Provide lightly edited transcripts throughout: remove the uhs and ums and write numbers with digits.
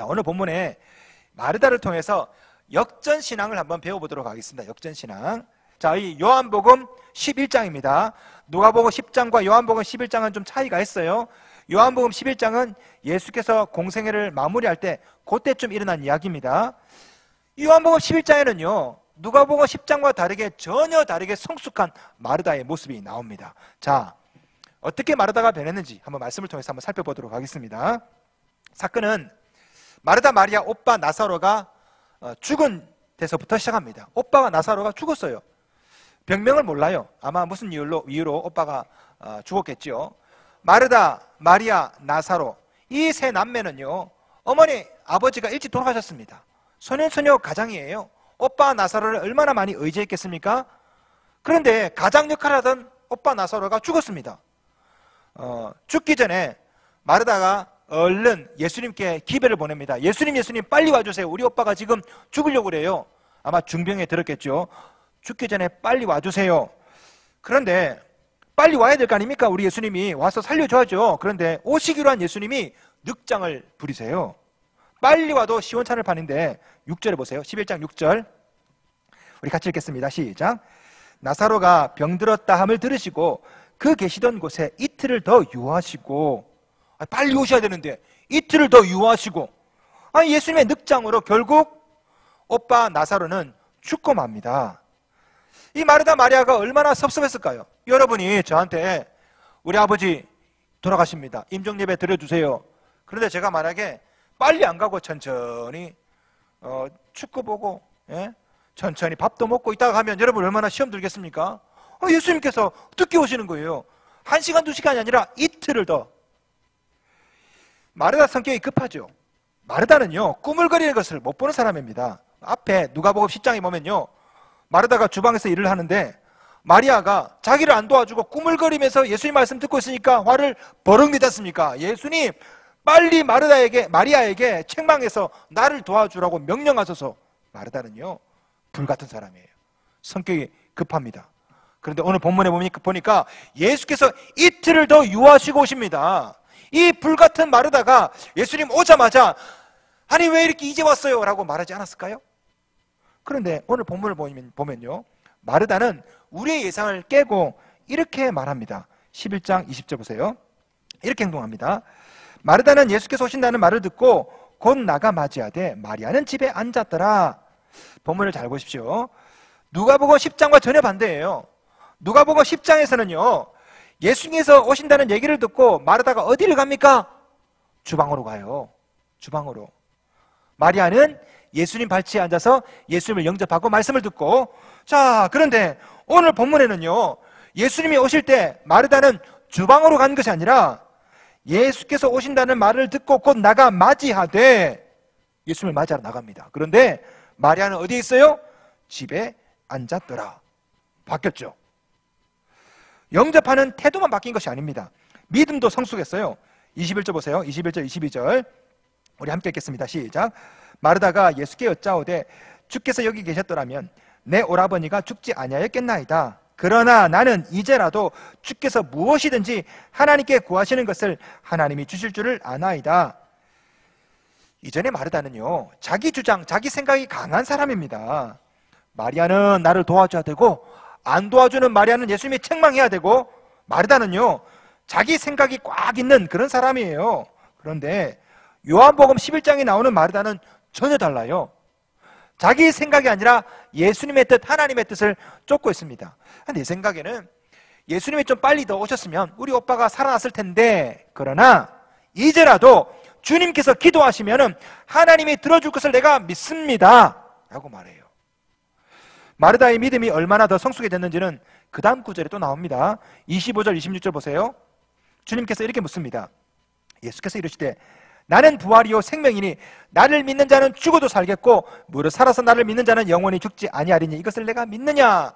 자, 오늘 본문에 마르다를 통해서 역전신앙을 한번 배워보도록 하겠습니다. 역전신앙. 자, 이 요한복음 11장입니다. 누가복음 10장과 요한복음 11장은 좀 차이가 있어요. 요한복음 11장은 예수께서 공생애를 마무리할 때 그때쯤 일어난 이야기입니다. 이 요한복음 11장에는요 누가복음 10장과 다르게 전혀 다르게 성숙한 마르다의 모습이 나옵니다. 자, 어떻게 마르다가 변했는지 한번 말씀을 통해서 한번 살펴보도록 하겠습니다. 사건은 마르다 마리아 오빠 나사로가 죽은 데서부터 시작합니다. 오빠가 나사로가 죽었어요. 병명을 몰라요. 아마 무슨 이유로 오빠가 죽었겠죠. 마르다, 마리아, 나사로 이 세 남매는요 어머니, 아버지가 일찍 돌아가셨습니다. 소년소녀 가장이에요. 오빠 나사로를 얼마나 많이 의지했겠습니까? 그런데 가장 역할을 하던 오빠 나사로가 죽었습니다. 죽기 전에 마르다가 얼른 예수님께 기배를 보냅니다. 예수님 빨리 와주세요. 우리 오빠가 지금 죽으려고 그래요. 아마 중병에 들었겠죠. 죽기 전에 빨리 와주세요. 그런데 빨리 와야 될 거 아닙니까? 우리 예수님이 와서 살려줘야죠. 그런데 오시기로 한 예수님이 늑장을 부리세요. 빨리 와도 시원찮을 판인데 6절에 보세요. 11장 6절 우리 같이 읽겠습니다. 시작. 나사로가 병들었다 함을 들으시고 그 계시던 곳에 이틀을 더 유하시고, 빨리 오셔야 되는데 이틀을 더 유하시고, 예수님의 늑장으로 결국 오빠 나사로는 죽고 맙니다. 이 마르다 마리아가 얼마나 섭섭했을까요? 여러분이 저한테 우리 아버지 돌아가십니다. 임종예배 드려주세요. 그런데 제가 만약에 빨리 안 가고 천천히 축구 보고 천천히 밥도 먹고 있다가 가면 여러분 얼마나 시험 들겠습니까? 예수님께서 늦게 오시는 거예요. 1시간, 2시간이 아니라 이틀을 더. 마르다 성격이 급하죠. 마르다는요 꾸물거리는 것을 못 보는 사람입니다. 앞에 누가복음 10장에 보면요 마르다가 주방에서 일을 하는데 마리아가 자기를 안 도와주고 꾸물거리면서 예수님 말씀 듣고 있으니까 화를 버럭 내지 않습니까? 예수님 빨리 마리아에게 책망해서 나를 도와주라고 명령하소서. 마르다는요 불같은 사람이에요. 성격이 급합니다. 그런데 오늘 본문에 보니까 예수께서 이틀을 더 유하시고 오십니다. 이 불같은 마르다가 예수님 오자마자 아니 왜 이렇게 이제 왔어요? 라고 말하지 않았을까요? 그런데 오늘 본문을 보면요 마르다는 우리의 예상을 깨고 이렇게 말합니다. 11장 20절 보세요. 이렇게 행동합니다. 마르다는 예수께서 오신다는 말을 듣고 곧 나가 맞이하되 마리아는 집에 앉았더라. 본문을 잘 보십시오. 누가복음 10장과 전혀 반대예요. 누가복음 10장에서는요 예수님께서 오신다는 얘기를 듣고 마르다가 어디를 갑니까? 주방으로 가요. 주방으로. 마리아는 예수님 발치에 앉아서 예수님을 영접하고 말씀을 듣고, 자 그런데 오늘 본문에는요 예수님이 오실 때 마르다는 주방으로 간 것이 아니라 예수께서 오신다는 말을 듣고 곧 나가 맞이하되 예수님을 맞이하러 나갑니다. 그런데 마리아는 어디에 있어요? 집에 앉았더라. 바뀌었죠. 영접하는 태도만 바뀐 것이 아닙니다. 믿음도 성숙했어요. 21절 보세요. 21절 22절 우리 함께 읽겠습니다. 시작. 마르다가 예수께 여짜오되 주께서 여기 계셨더라면 내 오라버니가 죽지 아니하였겠나이다. 그러나 나는 이제라도 주께서 무엇이든지 하나님께 구하시는 것을 하나님이 주실 줄을 아나이다. 이전에 마르다는요 자기 주장, 자기 생각이 강한 사람입니다. 마리아는 나를 도와줘야 되고 안 도와주는 마리아는 예수님이 책망해야 되고, 마르다는요 자기 생각이 꽉 있는 그런 사람이에요. 그런데 요한복음 11장에 나오는 마르다는 전혀 달라요. 자기 생각이 아니라 예수님의 뜻, 하나님의 뜻을 쫓고 있습니다. 내 생각에는 예수님이 좀 빨리 더 오셨으면 우리 오빠가 살아났을 텐데, 그러나 이제라도 주님께서 기도하시면 하나님이 들어줄 것을 내가 믿습니다 라고 말해요. 마르다의 믿음이 얼마나 더 성숙해졌는지는 그 다음 구절에 또 나옵니다. 25절 26절 보세요. 주님께서 이렇게 묻습니다. 예수께서 이르시되 나는 부활이요 생명이니 나를 믿는 자는 죽어도 살겠고 무릇 살아서 나를 믿는 자는 영원히 죽지 아니하리니 이것을 내가 믿느냐.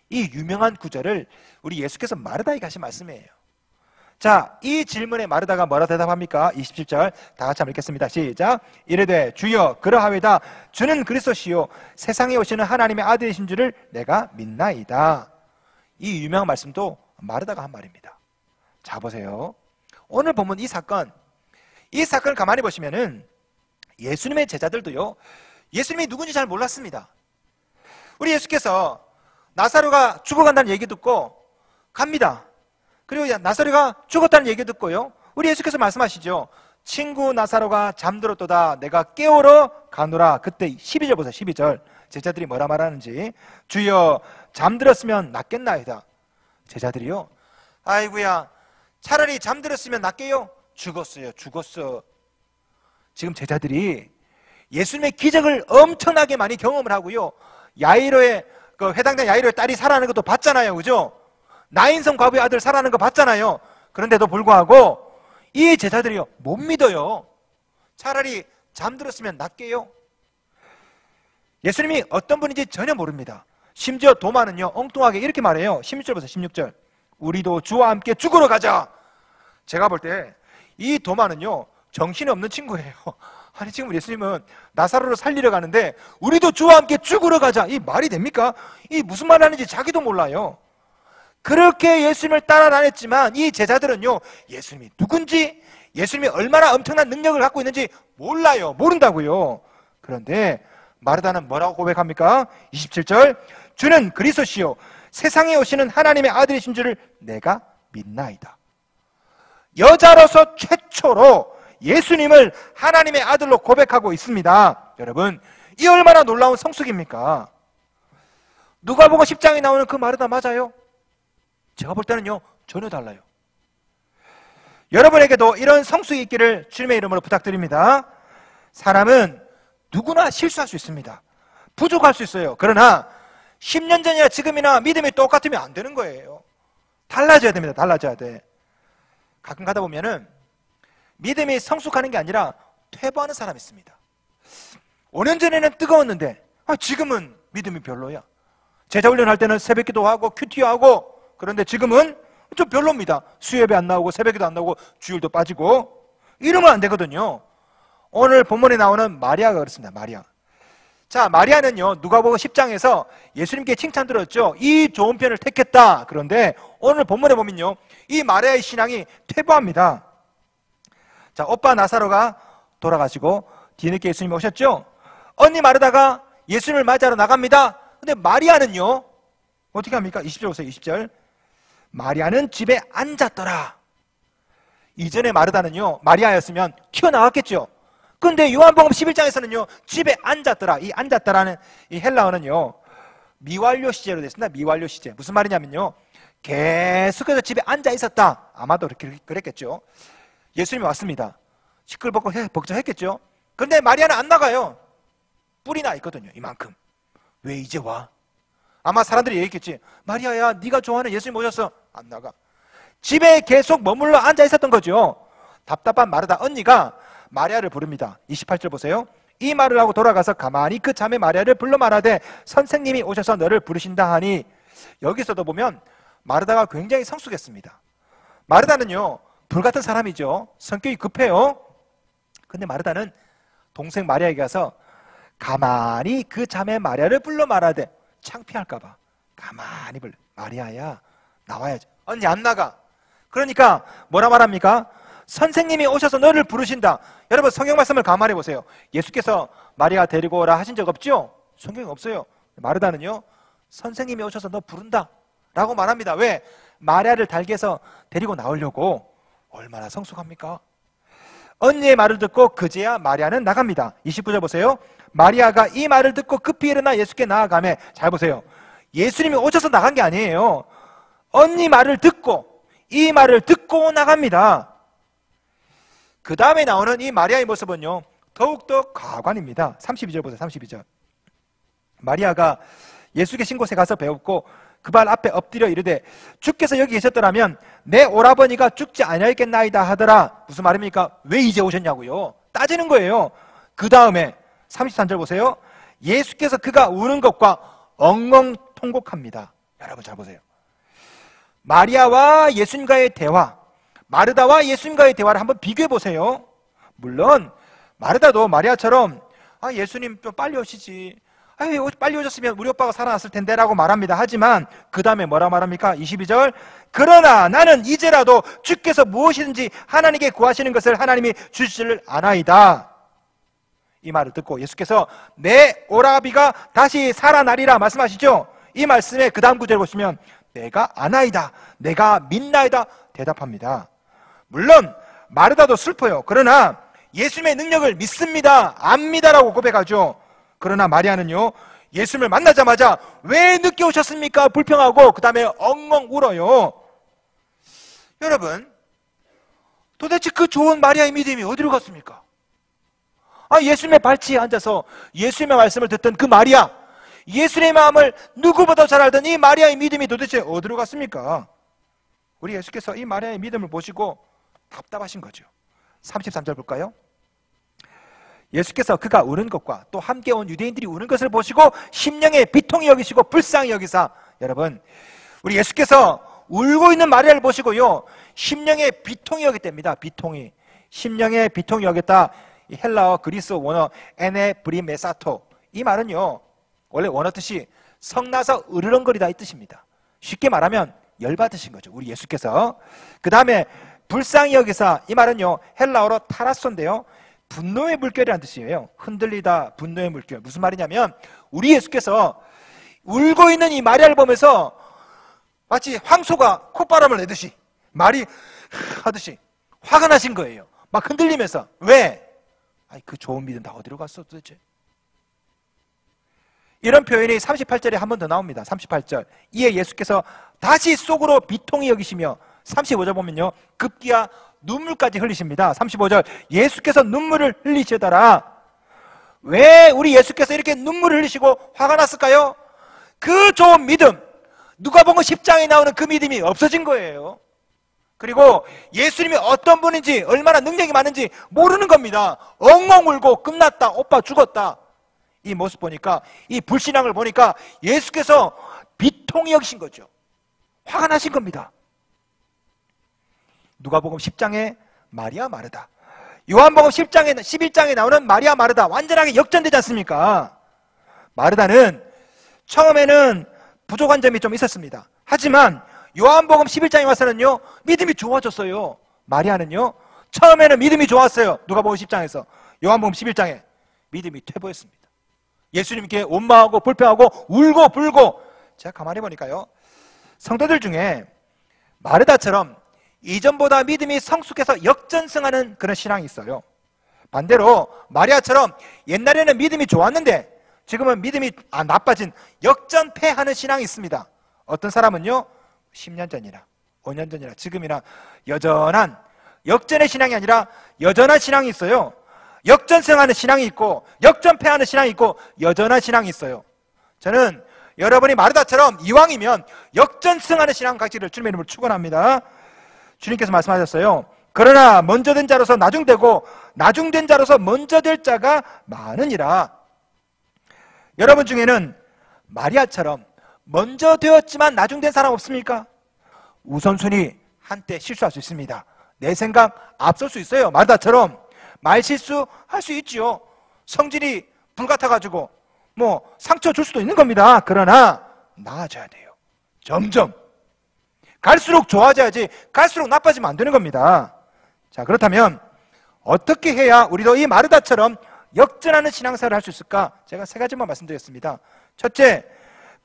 이 유명한 구절을 우리 예수께서 마르다에게 하신 말씀이에요. 자, 이 질문에 마르다가 뭐라 대답합니까? 27절 다 같이 한번 읽겠습니다. 시작. 이르되 주여 그러하외다. 주는 그리스도시요 세상에 오시는 하나님의 아들이신 줄을 내가 믿나이다. 이 유명한 말씀도 마르다가 한 말입니다. 자 보세요. 오늘 보면 이 사건을 가만히 보시면은 예수님의 제자들도요, 예수님이 누군지 잘 몰랐습니다. 우리 예수께서 나사로가 죽어간다는 얘기 듣고 갑니다. 그리고 나사로가 죽었다는 얘기 듣고요, 우리 예수께서 말씀하시죠. 친구 나사로가 잠들었도다, 내가 깨우러 가노라. 그때 12절 보세요. 12절 제자들이 뭐라 말하는지. 주여, 잠들었으면 낫겠나이다. 제자들이요, 아이고야, 차라리 잠들었으면 낫게요. 죽었어요. 죽었어. 지금 제자들이 예수님의 기적을 엄청나게 많이 경험을 하고요, 야이로의 그 회당장 야이로의 딸이 살아나는 것도 봤잖아요. 그죠? 나인성 과부의 아들 살아나는 거 봤잖아요. 그런데도 불구하고 이 제자들이요, 못 믿어요. 차라리 잠들었으면 낫게요. 예수님이 어떤 분인지 전혀 모릅니다. 심지어 도마는요, 엉뚱하게 이렇게 말해요. 16절 보세요. 16절. 우리도 주와 함께 죽으러 가자. 제가 볼 때 이 도마는요, 정신이 없는 친구예요. 아니, 지금 예수님은 나사로를 살리러 가는데 우리도 주와 함께 죽으러 가자. 이 말이 됩니까? 이 무슨 말 하는지 자기도 몰라요. 그렇게 예수님을 따라다녔지만 이 제자들은요, 예수님이 누군지, 예수님이 얼마나 엄청난 능력을 갖고 있는지 몰라요. 모른다고요. 그런데 마르다는 뭐라고 고백합니까? 27절. 주는 그리스도시요 세상에 오시는 하나님의 아들이신 줄을 내가 믿나이다. 여자로서 최초로 예수님을 하나님의 아들로 고백하고 있습니다. 여러분, 이 얼마나 놀라운 성숙입니까? 누가복음 10장에 나오는 그 마르다 맞아요? 제가 볼 때는요, 전혀 달라요. 여러분에게도 이런 성숙이 있기를 주님의 이름으로 부탁드립니다. 사람은 누구나 실수할 수 있습니다. 부족할 수 있어요. 그러나 10년 전이나 지금이나 믿음이 똑같으면 안 되는 거예요. 달라져야 됩니다. 달라져야 돼. 가끔 가다 보면은 믿음이 성숙하는 게 아니라 퇴보하는 사람이 있습니다. 5년 전에는 뜨거웠는데 지금은 믿음이 별로야. 제자훈련 할 때는 새벽기도 하고 큐티하고, 그런데 지금은 좀 별로입니다. 수요예배 안 나오고 새벽기도 안 나오고 주일도 빠지고. 이러면 안 되거든요. 오늘 본문에 나오는 마리아가 그렇습니다. 마리아. 자, 마리아는요, 누가복음 10장에서 예수님께 칭찬 들었죠. 이 좋은 편을 택했다. 그런데 오늘 본문에 보면요, 이 마리아의 신앙이 퇴보합니다. 자, 오빠 나사로가 돌아가시고 뒤늦게 예수님이 오셨죠. 언니 마르다가 예수님을 맞이하러 나갑니다. 근데 마리아는요, 어떻게 합니까? 20절 보세요. 20절. 마리아는 집에 앉았더라. 이전에 마르다는요, 마리아였으면 튀어나왔겠죠. 근데 요한복음 11장에서는요, 집에 앉았더라. 이 앉았더라는 이 헬라어는요, 미완료 시제로 됐습니다. 미완료 시제. 무슨 말이냐면요, 계속해서 집에 앉아 있었다. 아마도 그랬겠죠. 예수님이 왔습니다. 시끌벅적 복잡했겠죠. 근데 마리아는 안 나가요. 뿔이 나 있거든요. 이만큼. 왜 이제 와? 아마 사람들이 얘기했겠지. 마리아야, 네가 좋아하는 예수님 오셨어. 안 나가. 집에 계속 머물러 앉아 있었던 거죠. 답답한 마르다 언니가 마리아를 부릅니다. 28절 보세요. 이 말을 하고 돌아가서 가만히 그 자매 마리아를 불러 말하되 선생님이 오셔서 너를 부르신다 하니, 여기서도 보면 마르다가 굉장히 성숙했습니다. 마르다는요, 불같은 사람이죠. 성격이 급해요. 근데 마르다는 동생 마리아에게 가서 가만히 그 자매 마리아를 불러 말하되, 창피할까봐 가만히 불러. 마리아야, 나와야지. 언니 안 나가. 그러니까 뭐라 말합니까? 선생님이 오셔서 너를 부르신다. 여러분, 성경 말씀을 가만히 보세요. 예수께서 마리아 데리고 오라 하신 적 없죠? 성경에 없어요. 마르다는요, 선생님이 오셔서 너 부른다 라고 말합니다. 왜? 마리아를 달게해서 데리고 나오려고. 얼마나 성숙합니까? 언니의 말을 듣고 그제야 마리아는 나갑니다. 29절 보세요. 마리아가 이 말을 듣고 급히 일어나 예수께 나아가매. 잘 보세요. 예수님이 오셔서 나간 게 아니에요. 언니 말을 듣고, 이 말을 듣고 나갑니다. 그 다음에 나오는 이 마리아의 모습은요, 더욱더 가관입니다. 32절 보세요. 32절. 마리아가 예수 계신 곳에 가서 배웠고 그 발 앞에 엎드려 이르되, 주께서 여기 계셨더라면 내 오라버니가 죽지 아니하였겠나이다 하더라. 무슨 말입니까? 왜 이제 오셨냐고요? 따지는 거예요. 그 다음에 33절 보세요. 예수께서 그가 우는 것과 엉엉 통곡합니다. 여러분 잘 보세요. 마리아와 예수님과의 대화, 마르다와 예수님과의 대화를 한번 비교해 보세요. 물론 마르다도 마리아처럼 예수님 좀 빨리 오시지, 빨리 오셨으면 우리 오빠가 살아났을 텐데 라고 말합니다. 하지만 그 다음에 뭐라 말합니까? 22절. 그러나 나는 이제라도 주께서 무엇이든지 하나님께 구하시는 것을 하나님이 주실 줄 아나이다. 이 말을 듣고 예수께서 내 오라비가 다시 살아나리라 말씀하시죠. 이 말씀에 그 다음 구절을 보시면 내가 아나이다, 내가 믿나이다 대답합니다. 물론 마르다도 슬퍼요. 그러나 예수님의 능력을 믿습니다, 압니다라고 고백하죠. 그러나 마리아는요, 예수님을 만나자마자 왜 늦게 오셨습니까? 불평하고 그 다음에 엉엉 울어요. 여러분, 도대체 그 좋은 마리아의 믿음이 어디로 갔습니까? 예수님의 발치에 앉아서 예수님의 말씀을 듣던 그 마리아, 예수님의 마음을 누구보다 잘 알던 이 마리아의 믿음이 도대체 어디로 갔습니까? 우리 예수께서 이 마리아의 믿음을 보시고 답답하신 거죠. 33절 볼까요? 예수께서 그가 우는 것과 또 함께 온 유대인들이 우는 것을 보시고 심령에 비통히 여기시고 불쌍히 여기사, 여러분, 우리 예수께서 울고 있는 마리아를 보시고요, 심령에 비통히 여겼답니다. 비통히, 심령에 비통히 여겼다. 이 헬라어 그리스 원어 에네브리메사토, 이 말은요 원래 원어 뜻이 성나서 으르렁거리다 이 뜻입니다. 쉽게 말하면 열받으신 거죠, 우리 예수께서. 그 다음에 불쌍히 여기사, 이 말은요 헬라어로 타라소인데요, 분노의 물결이라는 뜻이에요. 흔들리다, 분노의 물결. 무슨 말이냐면 우리 예수께서 울고 있는 이 마리아를 보면서 마치 황소가 콧바람을 내듯이, 말이 하듯이 화가 나신 거예요. 막 흔들리면서. 왜? 그 좋은 믿음 다 어디로 갔어 도대체? 이런 표현이 38절에 한 번 더 나옵니다. 38절. 이에 예수께서 다시 속으로 비통히 여기시며, 35절 보면요 급기야 눈물까지 흘리십니다. 35절, 예수께서 눈물을 흘리시더라. 왜 우리 예수께서 이렇게 눈물을 흘리시고 화가 났을까요? 그 좋은 믿음, 누가복음 10장에 나오는 그 믿음이 없어진 거예요. 그리고 예수님이 어떤 분인지, 얼마나 능력이 많은지 모르는 겁니다. 엉엉 울고 끝났다, 오빠 죽었다, 이 모습 보니까, 이 불신앙을 보니까 예수께서 비통히 여기신 거죠. 화가 나신 겁니다. 누가복음 10장에 마리아 마르다, 요한복음 11장에 나오는 마리아 마르다, 완전하게 역전되지 않습니까? 마르다는 처음에는 부족한 점이 좀 있었습니다. 하지만 요한복음 11장에 와서는요 믿음이 좋아졌어요. 마리아는요 처음에는 믿음이 좋았어요. 누가복음 10장에서 요한복음 11장에 믿음이 퇴보했습니다. 예수님께 원망하고 불평하고 울고 불고. 제가 가만히 보니까요, 성도들 중에 마르다처럼 이전보다 믿음이 성숙해서 역전승하는 그런 신앙이 있어요. 반대로 마리아처럼 옛날에는 믿음이 좋았는데 지금은 믿음이 나빠진 역전패하는 신앙이 있습니다. 어떤 사람은요 10년 전이나 5년 전이나 지금이나 여전한 역전의 신앙이 아니라 여전한 신앙이 있어요. 역전승하는 신앙이 있고 역전패하는 신앙이 있고 여전한 신앙이 있어요. 저는 여러분이 마르다처럼 이왕이면 역전승하는 신앙 가지기를 주님의 이름으로 축원합니다. 주님께서 말씀하셨어요. 그러나 먼저 된 자로서 나중되고 나중된 자로서 먼저 될 자가 많으니라. 여러분 중에는 마리아처럼 먼저 되었지만 나중된 사람 없습니까? 우선순위 한때 실수할 수 있습니다. 내 생각 앞설 수 있어요. 마르다처럼 말실수할 수 있지요. 성질이 불같아가지고 상처 줄 수도 있는 겁니다. 그러나 나아져야 돼요. 점점 갈수록 좋아져야지 갈수록 나빠지면 안 되는 겁니다. 자, 그렇다면 어떻게 해야 우리도 이 마르다처럼 역전하는 신앙생활을 할 수 있을까? 제가 3가지만 말씀드렸습니다. 첫째,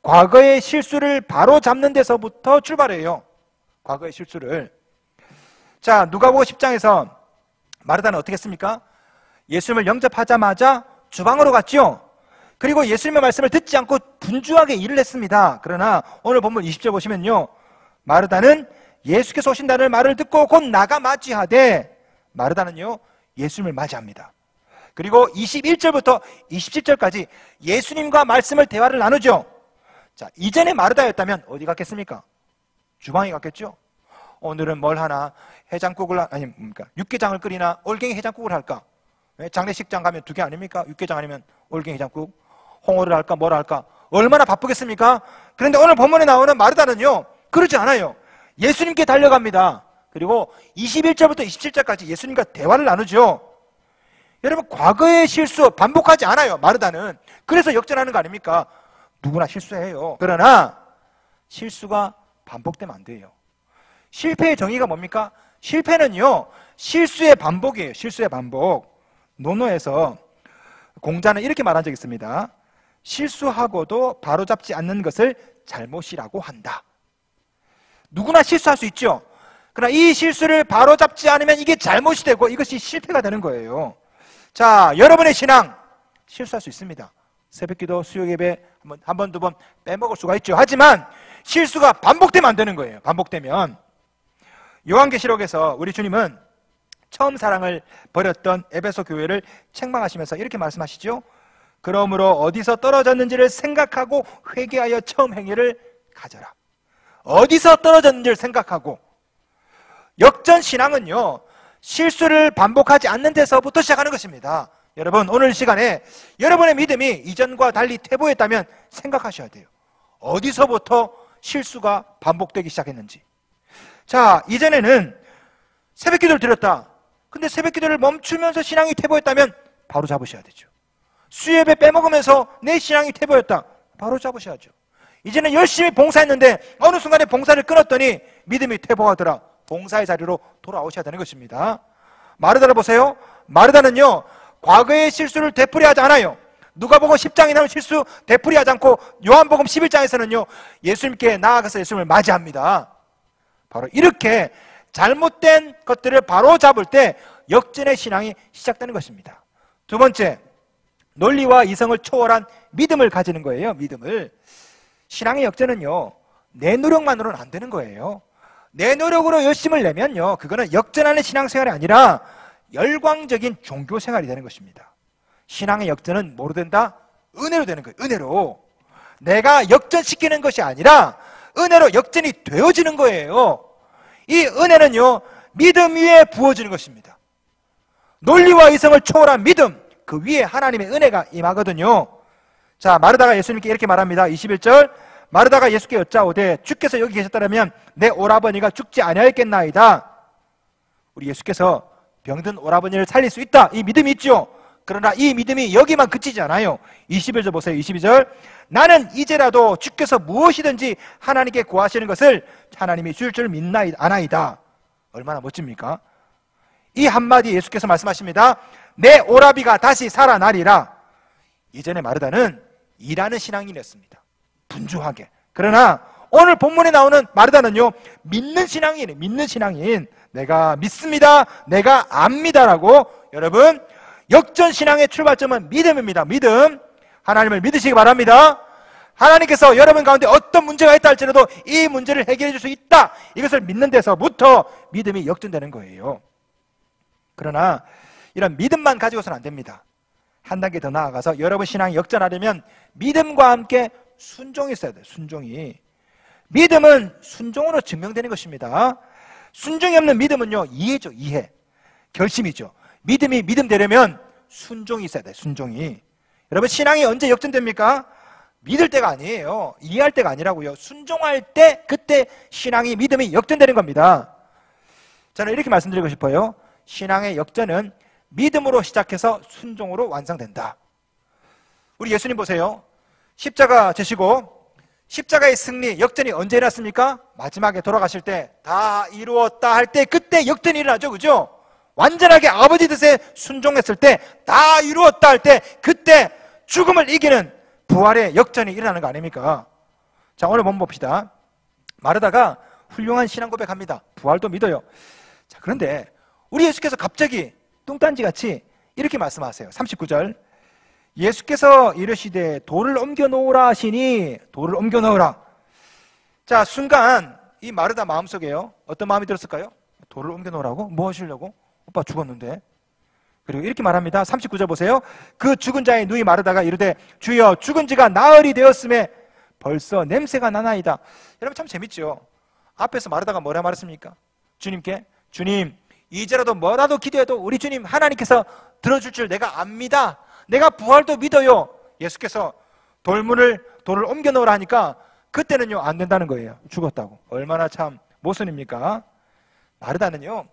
과거의 실수를 바로 잡는 데서부터 출발해요. 과거의 실수를. 자, 누가복음 10장에서 마르다는 어떻게 했습니까? 예수님을 영접하자마자 주방으로 갔죠. 그리고 예수님의 말씀을 듣지 않고 분주하게 일을 했습니다. 그러나 오늘 본문 20절 보시면요, 마르다는 예수께서 오신다는 말을 듣고 곧 나가 맞이하되, 마르다는요 예수님을 맞이합니다. 그리고 21절부터 27절까지 예수님과 말씀을 대화를 나누죠. 자, 이전에 마르다였다면 어디 갔겠습니까? 주방에 갔겠죠. 오늘은 뭘 하나, 해장국을 육개장을 끓이나 올갱이 해장국을 할까? 장례식장 가면 2개 아닙니까? 육개장 아니면 올갱이 해장국, 홍어를 할까 뭘 할까? 얼마나 바쁘겠습니까? 그런데 오늘 본문에 나오는 마르다는요 그러지 않아요. 예수님께 달려갑니다. 그리고 21절부터 27절까지 예수님과 대화를 나누죠. 여러분, 과거의 실수 반복하지 않아요, 마르다는. 그래서 역전하는 거 아닙니까? 누구나 실수해요. 그러나 실수가 반복되면 안 돼요. 실패의 정의가 뭡니까? 실패는요 실수의 반복이에요. 실수의 반복. 논어에서 공자는 이렇게 말한 적이 있습니다. 실수하고도 바로잡지 않는 것을 잘못이라고 한다. 누구나 실수할 수 있죠. 그러나 이 실수를 바로잡지 않으면 이게 잘못이 되고 이것이 실패가 되는 거예요. 자, 여러분의 신앙 실수할 수 있습니다. 새벽기도, 수요예배 한 번, 두 번 빼먹을 수가 있죠. 하지만 실수가 반복되면 안 되는 거예요. 반복되면. 요한계시록에서 우리 주님은 처음 사랑을 버렸던 에베소 교회를 책망하시면서 이렇게 말씀하시죠. 그러므로 어디서 떨어졌는지를 생각하고 회개하여 처음 행위를 가져라. 어디서 떨어졌는지를 생각하고. 역전신앙은요, 실수를 반복하지 않는 데서부터 시작하는 것입니다. 여러분, 오늘 시간에 여러분의 믿음이 이전과 달리 퇴보했다면 생각하셔야 돼요. 어디서부터 실수가 반복되기 시작했는지. 자, 이전에는 새벽기도를 드렸다. 근데 새벽기도를 멈추면서 신앙이 퇴보했다면 바로 잡으셔야 되죠. 수요예배 빼먹으면서 내 신앙이 퇴보했다. 바로 잡으셔야죠. 이제는 열심히 봉사했는데 어느 순간에 봉사를 끊었더니 믿음이 퇴보하더라. 봉사의 자리로 돌아오셔야 되는 것입니다. 마르다를 보세요. 마르다는요, 과거의 실수를 되풀이하지 않아요. 누가복음 10장에 나온 실수 되풀이하지 않고 요한복음 11장에서는요 예수님께 나아가서 예수님을 맞이합니다. 바로 이렇게 잘못된 것들을 바로 잡을 때 역전의 신앙이 시작되는 것입니다. 두 번째, 논리와 이성을 초월한 믿음을 가지는 거예요. 믿음을. 신앙의 역전은요, 내 노력만으로는 안 되는 거예요. 내 노력으로 열심을 내면요, 그거는 역전하는 신앙생활이 아니라 열광적인 종교생활이 되는 것입니다. 신앙의 역전은 뭐로 된다? 은혜로 되는 거예요. 은혜로. 내가 역전시키는 것이 아니라 은혜로 역전이 되어지는 거예요. 이 은혜는요, 믿음 위에 부어지는 것입니다. 논리와 이성을 초월한 믿음, 그 위에 하나님의 은혜가 임하거든요. 자, 마르다가 예수님께 이렇게 말합니다. 21절, 마르다가 예수께 여짜오되 주께서 여기 계셨다면 내 오라버니가 죽지 아니하였겠나이다. 우리 예수께서 병든 오라버니를 살릴 수 있다, 이 믿음이 있죠. 그러나 이 믿음이 여기만 그치지 않아요. 22절 보세요. 22절, 나는 이제라도 주께서 무엇이든지 하나님께 구하시는 것을 하나님이 줄 줄 믿나이다. 얼마나 멋집니까? 이 한마디 예수께서 말씀하십니다. 내 오라비가 다시 살아나리라. 이전에 마르다는 일하는 신앙인이었습니다. 분주하게. 그러나 오늘 본문에 나오는 마르다는요, 믿는 신앙인이에요. 믿는 신앙인. 내가 믿습니다, 내가 압니다라고. 여러분, 역전신앙의 출발점은 믿음입니다. 믿음. 하나님을 믿으시기 바랍니다. 하나님께서 여러분 가운데 어떤 문제가 있다 할지라도 이 문제를 해결해 줄 수 있다, 이것을 믿는 데서부터 믿음이 역전되는 거예요. 그러나 이런 믿음만 가지고서는 안 됩니다. 한 단계 더 나아가서 여러분 신앙이 역전하려면 믿음과 함께 순종이 있어야 돼요. 순종이. 믿음은 순종으로 증명되는 것입니다. 순종이 없는 믿음은요, 이해죠. 이해. 결심이죠. 믿음이 믿음 되려면 순종이 있어야 돼요. 순종이. 여러분, 신앙이 언제 역전됩니까? 믿을 때가 아니에요. 이해할 때가 아니라고요. 순종할 때, 그때 신앙이, 믿음이 역전되는 겁니다. 저는 이렇게 말씀드리고 싶어요. 신앙의 역전은 믿음으로 시작해서 순종으로 완성된다. 우리 예수님 보세요. 십자가 지시고 십자가의 승리, 역전이 언제 일어났습니까? 마지막에 돌아가실 때 다 이루었다 할 때, 그때 역전이 일어나죠. 그죠? 완전하게 아버지 뜻에 순종했을 때, 다 이루었다 할 때, 그때 죽음을 이기는 부활의 역전이 일어나는 거 아닙니까? 자, 오늘 본문 봅시다. 마르다가 훌륭한 신앙 고백합니다. 부활도 믿어요. 자, 그런데 우리 예수께서 갑자기 뚱딴지같이 이렇게 말씀하세요. 39절, 예수께서 이르시되 돌을 옮겨 놓으라 하시니, 돌을 옮겨 놓으라. 자, 순간 이 마르다 마음속에요, 어떤 마음이 들었을까요? 돌을 옮겨 놓으라고? 뭐 하시려고? 오빠 죽었는데. 그리고 이렇게 말합니다. 39절 보세요. 그 죽은 자의 누이 마르다가 이르되 주여, 죽은 지가 나흘이 되었음에 벌써 냄새가 나나이다. 여러분, 참 재밌죠? 앞에서 마르다가 뭐라 말했습니까? 주님께, 주님, 이제라도 뭐라도 기도해도 우리 주님 하나님께서 들어줄 줄 내가 압니다. 내가 부활도 믿어요. 예수께서 돌을 옮겨 놓으라 하니까 그때는요, 안 된다는 거예요. 죽었다고. 얼마나 참 모순입니까? 마르다는요,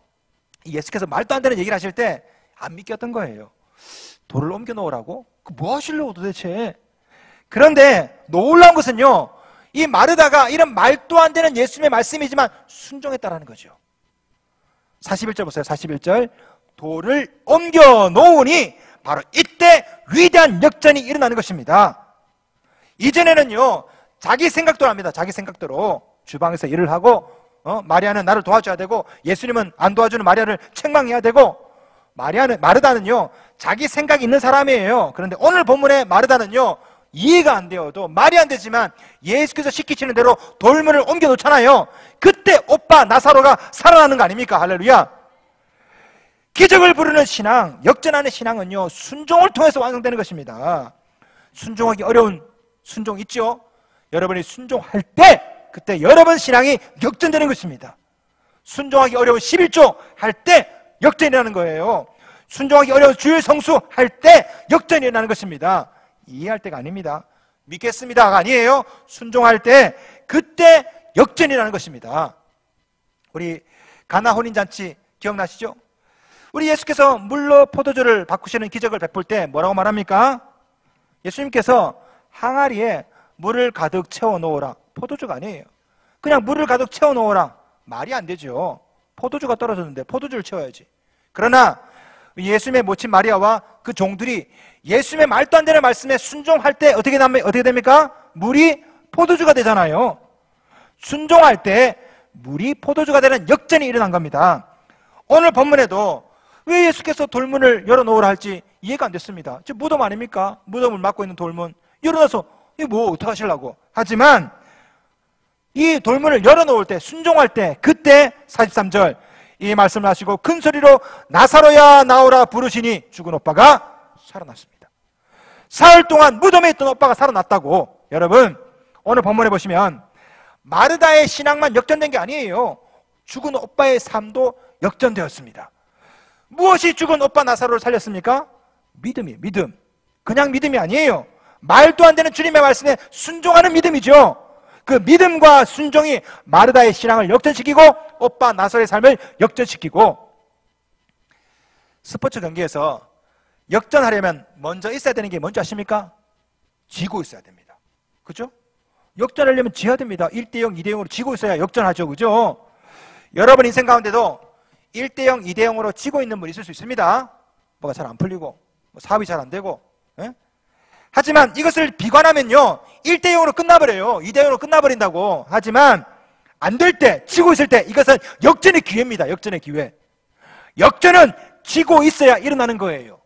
예수께서 말도 안 되는 얘기를 하실 때 안 믿겼던 거예요. 돌을 옮겨 놓으라고? 그 뭐 하시려고 도대체? 그런데 놀라운 것은요, 이 마르다가 이런 말도 안 되는 예수님의 말씀이지만 순종했다라는 거죠. 41절 보세요. 41절, 돌을 옮겨 놓으니 바로 이때 위대한 역전이 일어나는 것입니다. 이전에는요, 자기 생각대로 합니다. 자기 생각대로 주방에서 일을 하고 마리아는 나를 도와줘야 되고 예수님은 안 도와주는 마리아를 책망해야 되고, 마르다는요 자기 생각이 있는 사람이에요. 그런데 오늘 본문의 마르다는요 이해가 안 되어도 말이 안 되지만 예수께서 시키시는 대로 돌문을 옮겨 놓잖아요. 그때 오빠 나사로가 살아나는 거 아닙니까? 할렐루야. 기적을 부르는 신앙, 역전하는 신앙은요 순종을 통해서 완성되는 것입니다. 순종하기 어려운 순종 있죠? 여러분이 순종할 때 그때 여러분 신앙이 역전되는 것입니다. 순종하기 어려운 11조 할 때 역전이라는 거예요. 순종하기 어려운 주일 성수 할 때 역전이 일어나는 것입니다. 이해할 때가 아닙니다. 믿겠습니다가 아니에요. 순종할 때 그때 역전이라는 것입니다. 우리 가나 혼인잔치 기억나시죠? 우리 예수께서 물로 포도주를 바꾸시는 기적을 베풀 때 뭐라고 말합니까? 예수님께서 항아리에 물을 가득 채워 놓으라. 포도주가 아니에요. 그냥 물을 가득 채워 놓으라. 말이 안 되죠. 포도주가 떨어졌는데 포도주를 채워야지. 그러나 예수님의 모친 마리아와 그 종들이 예수님의 말도 안 되는 말씀에 순종할 때 어떻게 됩니까? 물이 포도주가 되잖아요. 순종할 때 물이 포도주가 되는 역전이 일어난 겁니다. 오늘 본문에도 왜 예수께서 돌문을 열어놓으라 할지 이해가 안 됐습니다. 지금 무덤 아닙니까? 무덤을 막고 있는 돌문 열어놔서 이게 뭐 어떻게 하시려고. 하지만 이 돌문을 열어놓을 때, 순종할 때, 그때 43절 이 말씀을 하시고 큰 소리로 나사로야 나오라 부르시니 죽은 오빠가 살아났습니다. 사흘 동안 무덤에 있던 오빠가 살아났다고. 여러분 오늘 본문에 보시면 마르다의 신앙만 역전된 게 아니에요. 죽은 오빠의 삶도 역전되었습니다. 무엇이 죽은 오빠 나사로를 살렸습니까? 믿음이에요. 믿음. 그냥 믿음이 아니에요. 말도 안 되는 주님의 말씀에 순종하는 믿음이죠. 그 믿음과 순종이 마르다의 신앙을 역전시키고 오빠 나사로의 삶을 역전시키고, 스포츠 경기에서 역전하려면 먼저 있어야 되는 게 뭔지 아십니까? 지고 있어야 됩니다. 그죠? 역전하려면 지어야 됩니다. 1대0, 2대0으로 지고 있어야 역전하죠. 그죠? 여러분 인생 가운데도 1대0, 2대0으로 지고 있는 분 있을 수 있습니다. 뭐가 잘 안 풀리고 사업이 잘 안 되고. 예? 하지만 이것을 비관하면요 1대0으로 끝나버려요. 2대0으로 끝나버린다고. 하지만 안 될 때, 지고 있을 때 이것은 역전의 기회입니다. 역전의 기회. 역전은 지고 있어야 일어나는 거예요.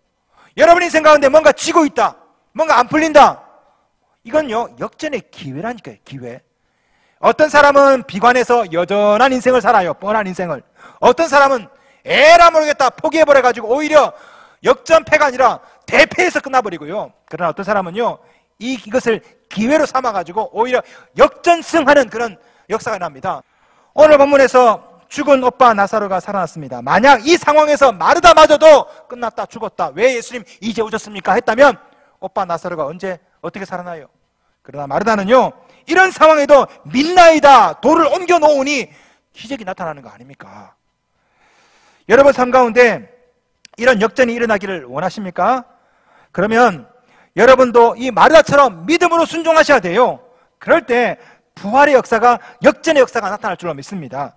여러분 인생 가운데 뭔가 지고 있다, 뭔가 안 풀린다, 이건요 역전의 기회라니까요. 기회. 어떤 사람은 비관해서 여전한 인생을 살아요. 뻔한 인생을. 어떤 사람은 에라 모르겠다 포기해버려가지고 오히려 역전패가 아니라 대패에서 끝나버리고요. 그러나 어떤 사람은요 이것을 기회로 삼아가지고 오히려 역전승하는 그런 역사가 납니다. 오늘 본문에서 죽은 오빠 나사로가 살아났습니다. 만약 이 상황에서 마르다마저도 끝났다, 죽었다, 왜 예수님 이제 오셨습니까? 했다면 오빠 나사로가 언제 어떻게 살아나요? 그러나 마르다는요 이런 상황에도 믿나이다, 돌을 옮겨 놓으니 기적이 나타나는 거 아닙니까? 여러분 삶 가운데 이런 역전이 일어나기를 원하십니까? 그러면 여러분도 이 마르다처럼 믿음으로 순종하셔야 돼요. 그럴 때 부활의 역사가, 역전의 역사가 나타날 줄로 믿습니다.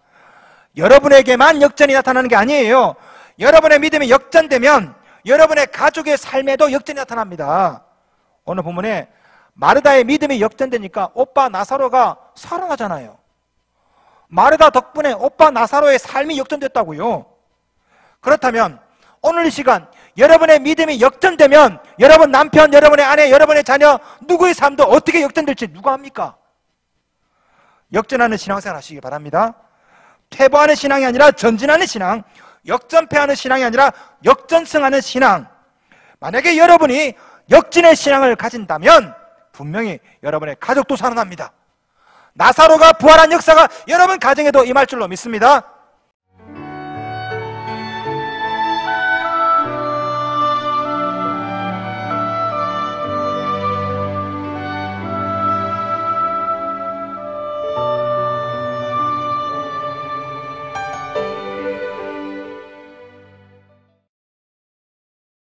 여러분에게만 역전이 나타나는 게 아니에요. 여러분의 믿음이 역전되면 여러분의 가족의 삶에도 역전이 나타납니다. 오늘 본문에 마르다의 믿음이 역전되니까 오빠 나사로가 살아나잖아요. 마르다 덕분에 오빠 나사로의 삶이 역전됐다고요. 그렇다면 오늘 이 시간 여러분의 믿음이 역전되면 여러분 남편, 여러분의 아내, 여러분의 자녀 누구의 삶도 어떻게 역전될지 누가 합니까? 역전하는 신앙생활 하시기 바랍니다. 퇴보하는 신앙이 아니라 전진하는 신앙, 역전패하는 신앙이 아니라 역전승하는 신앙. 만약에 여러분이 역진의 신앙을 가진다면 분명히 여러분의 가족도 살아납니다. 나사로가 부활한 역사가 여러분 가정에도 임할 줄로 믿습니다.